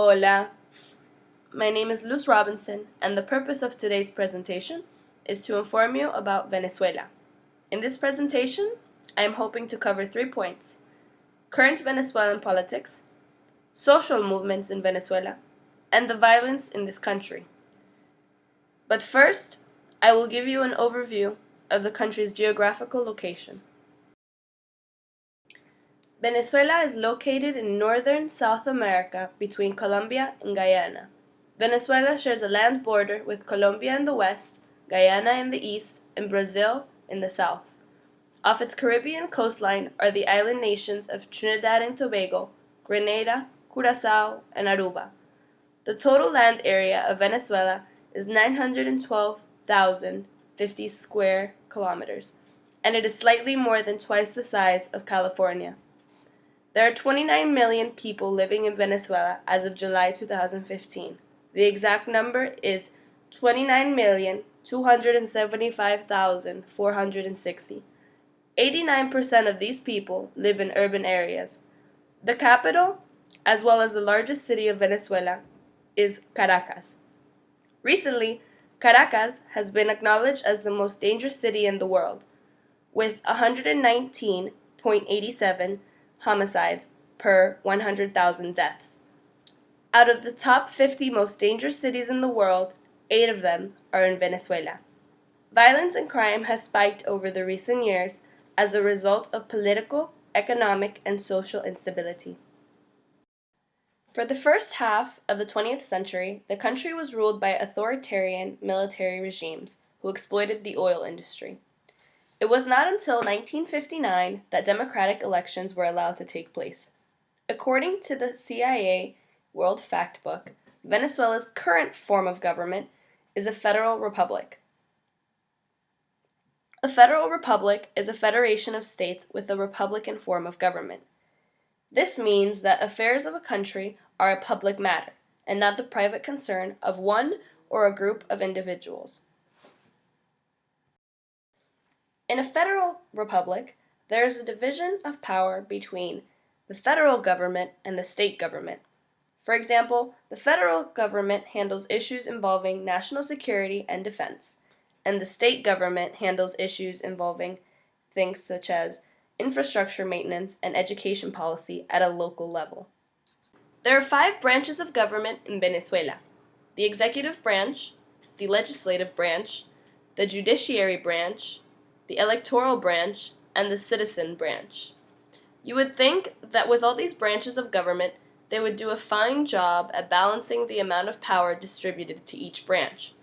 Hola, my name is Luz Robinson, and the purpose of today's presentation is to inform you about Venezuela. In this presentation, I am hoping to cover 3 points: current Venezuelan politics, social movements in Venezuela, and the violence in this country. But first, I will give you an overview of the country's geographical location. Venezuela is located in northern South America between Colombia and Guyana. Venezuela shares a land border with Colombia in the west, Guyana in the east, and Brazil in the south. Off its Caribbean coastline are the island nations of Trinidad and Tobago, Grenada, Curaçao, and Aruba. The total land area of Venezuela is 912,050 square kilometers, and it is slightly more than twice the size of California. There are 29 million people living in Venezuela as of July 2015. The exact number is 29,275,460. 89% of these people live in urban areas. The capital, as well as the largest city of Venezuela, is Caracas. Recently, Caracas has been acknowledged as the most dangerous city in the world, with 119.87 homicides per 100,000 deaths. Out of the top 50 most dangerous cities in the world, 8 of them are in Venezuela. Violence and crime has spiked over the recent years as a result of political, economic, and social instability. For the first half of the 20th century, the country was ruled by authoritarian military regimes who exploited the oil industry. It was not until 1959 that democratic elections were allowed to take place. According to the CIA World Factbook, Venezuela's current form of government is a federal republic. A federal republic is a federation of states with a republican form of government. This means that affairs of a country are a public matter, and not the private concern of one or a group of individuals. In a federal republic, there is a division of power between the federal government and the state government. For example, the federal government handles issues involving national security and defense, and the state government handles issues involving things such as infrastructure maintenance and education policy at a local level. There are 5 branches of government in Venezuela: the executive branch, the legislative branch, the judiciary branch, the electoral branch, and the citizen branch. You would think that with all these branches of government, they would do a fine job at balancing the amount of power distributed to each branch,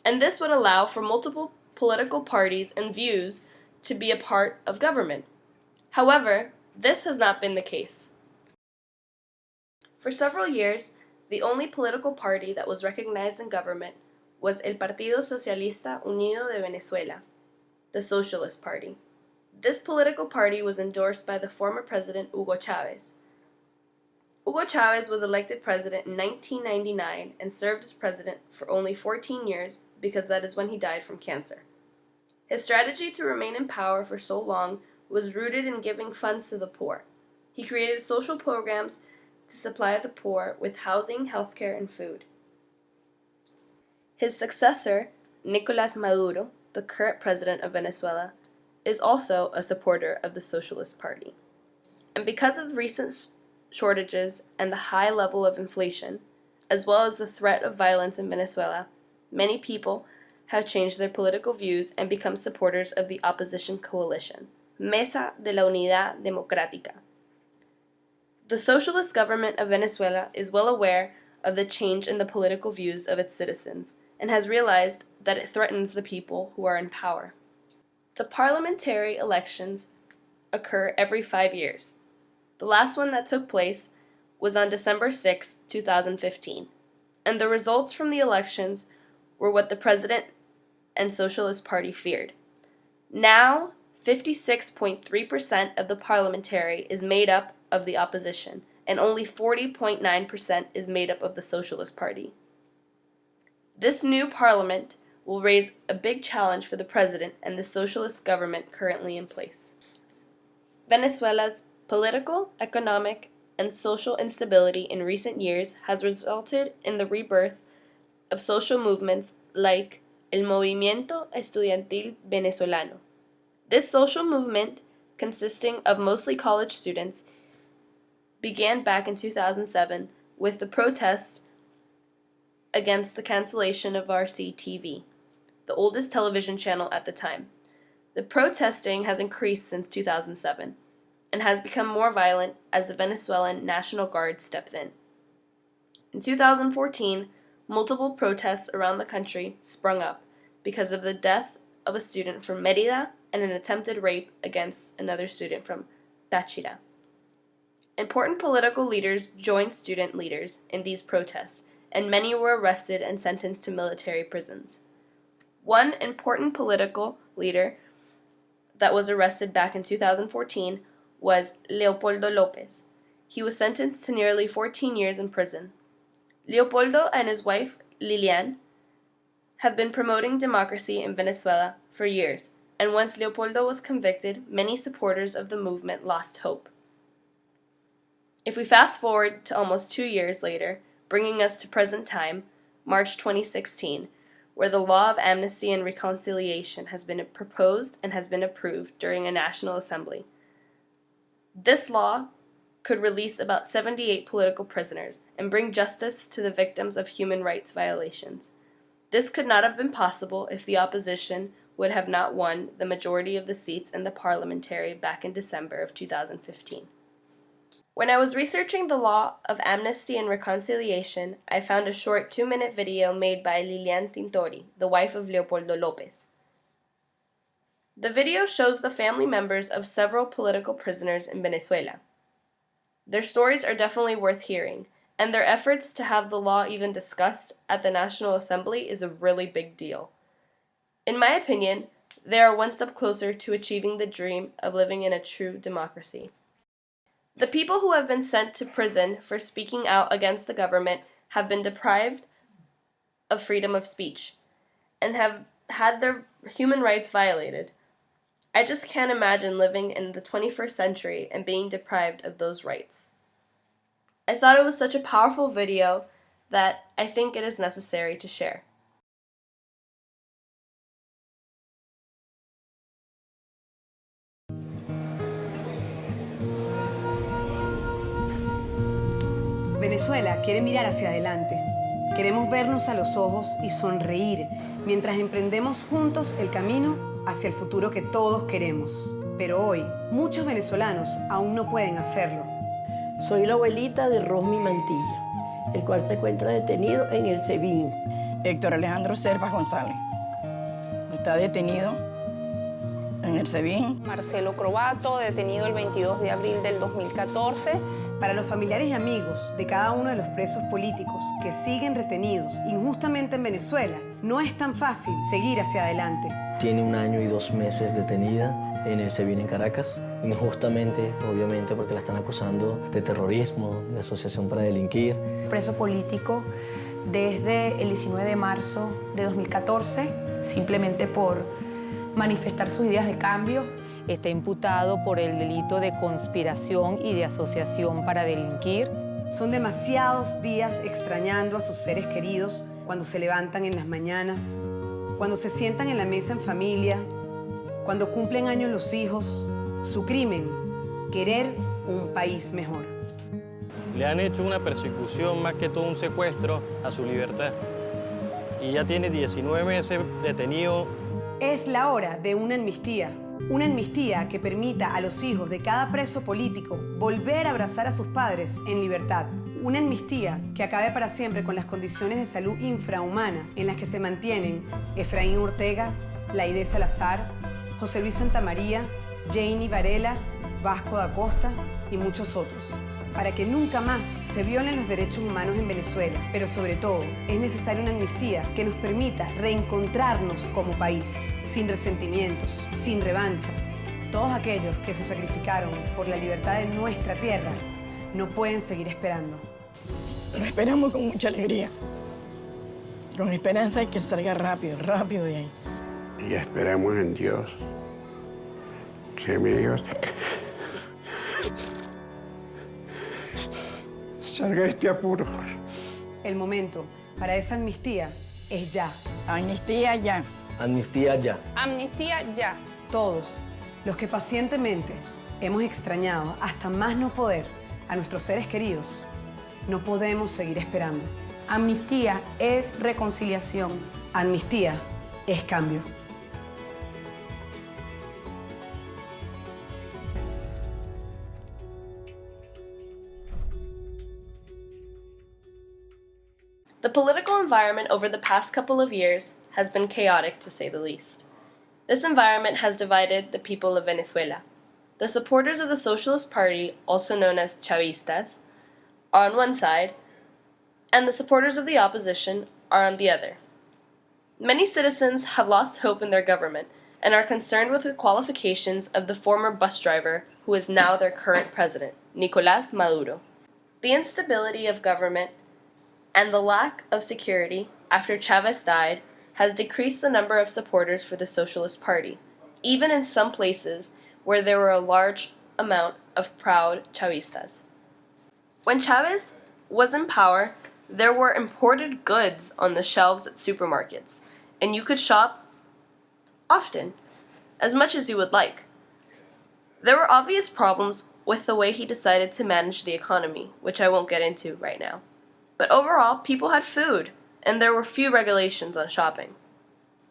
and this would allow for multiple political parties and views to be a part of government. However, this has not been the case. For several years, the only political party that was recognized in government was El Partido Socialista Unido de Venezuela, the Socialist Party. This political party was endorsed by the former president Hugo Chavez. Hugo Chavez was elected president in 1999 and served as president for only 14 years because that is when he died from cancer. His strategy to remain in power for so long was rooted in giving funds to the poor. He created social programs to supply the poor with housing, healthcare, and food. His successor, Nicolás Maduro, the current president of Venezuela, is also a supporter of the Socialist Party. And because of recent shortages and the high level of inflation, as well as the threat of violence in Venezuela, many people have changed their political views and become supporters of the opposition coalition, Mesa de la Unidad Democrática. The socialist government of Venezuela is well aware of the change in the political views of its citizens and has realized that it threatens the people who are in power. The parliamentary elections occur every 5 years. The last one that took place was on December 6, 2015, and the results from the elections were what the president and Socialist Party feared. Now, 56.3% of the parliamentary is made up of the opposition, and only 40.9% is made up of the Socialist Party. This new parliament will raise a big challenge for the president and the socialist government currently in place. Venezuela's political, economic, and social instability in recent years has resulted in the rebirth of social movements like el Movimiento Estudiantil Venezolano. This social movement, consisting of mostly college students, began back in 2007 with the protests against the cancellation of RCTV, the oldest television channel at the time. The protesting has increased since 2007 and has become more violent as the Venezuelan National Guard steps in. In 2014, multiple protests around the country sprung up because of the death of a student from Mérida and an attempted rape against another student from Táchira. Important political leaders joined student leaders in these protests, and many were arrested and sentenced to military prisons. One important political leader that was arrested back in 2014 was Leopoldo López. He was sentenced to nearly 14 years in prison. Leopoldo and his wife, Lilian, have been promoting democracy in Venezuela for years, and once Leopoldo was convicted, many supporters of the movement lost hope. If we fast forward to almost 2 years later, bringing us to present time, March 2016, where the law of amnesty and reconciliation has been proposed and has been approved during a National Assembly. This law could release about 78 political prisoners and bring justice to the victims of human rights violations. This could not have been possible if the opposition would have not won the majority of the seats in the parliamentary back in December of 2015. When I was researching the law of amnesty and reconciliation, I found a short 2-minute video made by Lilian Tintori, the wife of Leopoldo López. The video shows the family members of several political prisoners in Venezuela. Their stories are definitely worth hearing, and their efforts to have the law even discussed at the National Assembly is a really big deal. In my opinion, they are one step closer to achieving the dream of living in a true democracy. The people who have been sent to prison for speaking out against the government have been deprived of freedom of speech and have had their human rights violated. I just can't imagine living in the 21st century and being deprived of those rights. I thought it was such a powerful video that I think it is necessary to share. Venezuela quiere mirar hacia adelante. Queremos vernos a los ojos y sonreír mientras emprendemos juntos el camino hacia el futuro que todos queremos. Pero hoy, muchos venezolanos aún no pueden hacerlo. Soy la abuelita de Rosmi Mantilla, el cual se encuentra detenido en el SEBIN. Héctor Alejandro Serpas González está detenido en el SEBIN. Marcelo Crobato, detenido el 22 de abril del 2014. Para los familiares y amigos de cada uno de los presos políticos que siguen retenidos injustamente en Venezuela, no es tan fácil seguir hacia adelante. Tiene 1 año y 2 meses detenida en el SEBIN en Caracas, injustamente, obviamente, porque la están acusando de terrorismo, de asociación para delinquir. Preso político desde el 19 de marzo de 2014, simplemente por manifestar sus ideas de cambio. Está imputado por el delito de conspiración y de asociación para delinquir. Son demasiados días extrañando a sus seres queridos cuando se levantan en las mañanas, cuando se sientan en la mesa en familia, cuando cumplen años los hijos. Su crimen, querer un país mejor. Le han hecho una persecución, más que todo un secuestro a su libertad. Y ya tiene 19 meses detenido. Es la hora de una amnistía que permita a los hijos de cada preso político volver a abrazar a sus padres en libertad. Una amnistía que acabe para siempre con las condiciones de salud infrahumanas en las que se mantienen Efraín Ortega, Laide Salazar, José Luis Santamaría, Janie Varela, Vasco da Costa y muchos otros, para que nunca más se violen los derechos humanos en Venezuela. Pero sobre todo, es necesaria una amnistía que nos permita reencontrarnos como país, sin resentimientos, sin revanchas. Todos aquellos que se sacrificaron por la libertad de nuestra tierra no pueden seguir esperando. Lo esperamos con mucha alegría, con esperanza de que salga rápido, rápido de ahí. Y esperamos en Dios, que mi Dios salga de este apuro. El momento para esa amnistía es ya. Amnistía ya. Amnistía ya. Amnistía ya. Todos los que pacientemente hemos extrañado hasta más no poder a nuestros seres queridos, no podemos seguir esperando. Amnistía es reconciliación. Amnistía es cambio. The political environment over the past couple of years has been chaotic, to say the least. This environment has divided the people of Venezuela. The supporters of the Socialist Party, also known as Chavistas, are on one side, and the supporters of the opposition are on the other. Many citizens have lost hope in their government and are concerned with the qualifications of the former bus driver who is now their current president, Nicolás Maduro. The instability of government and the lack of security after Chavez died has decreased the number of supporters for the Socialist Party, even in some places where there were a large amount of proud Chavistas. When Chavez was in power, there were imported goods on the shelves at supermarkets, and you could shop often, as much as you would like. There were obvious problems with the way he decided to manage the economy, which I won't get into right now. But overall, people had food, and there were few regulations on shopping.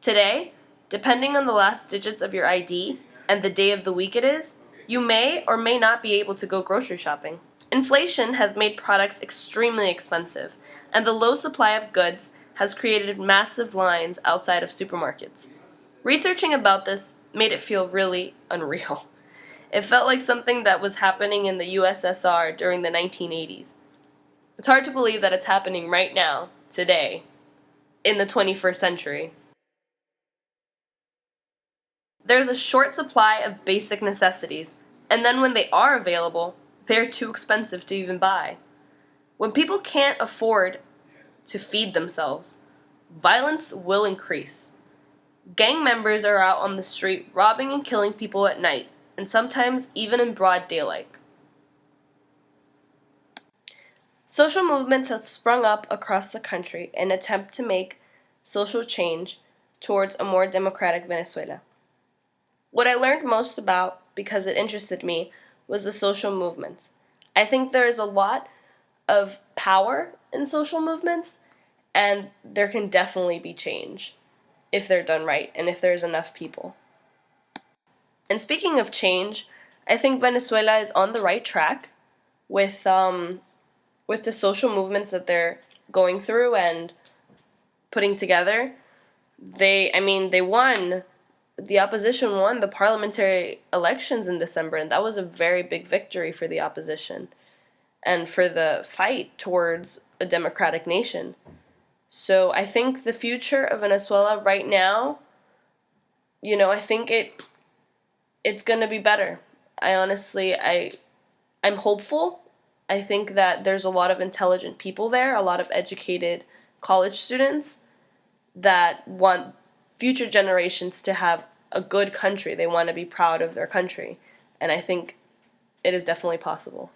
Today, depending on the last digits of your ID and the day of the week it is, you may or may not be able to go grocery shopping. Inflation has made products extremely expensive, and the low supply of goods has created massive lines outside of supermarkets. Researching about this made it feel really unreal. It felt like something that was happening in the USSR during the 1980s. It's hard to believe that it's happening right now, today, in the 21st century. There's a short supply of basic necessities, and then when they are available, they're too expensive to even buy. When people can't afford to feed themselves, violence will increase. Gang members are out on the street robbing and killing people at night, and sometimes even in broad daylight. Social movements have sprung up across the country in an attempt to make social change towards a more democratic Venezuela. What I learned most about, because it interested me, was the social movements. I think there is a lot of power in social movements, and there can definitely be change if they're done right and if there's enough people. And speaking of change, I think Venezuela is on the right track with the social movements that they're going through and putting together. The opposition won the parliamentary elections in December, and that was a very big victory for the opposition and for the fight towards a democratic nation. So I think the future of Venezuela right now, I think it's going to be better. I'm hopeful. I think that there's a lot of intelligent people there, a lot of educated college students that want future generations to have a good country. They want to be proud of their country. And I think it is definitely possible.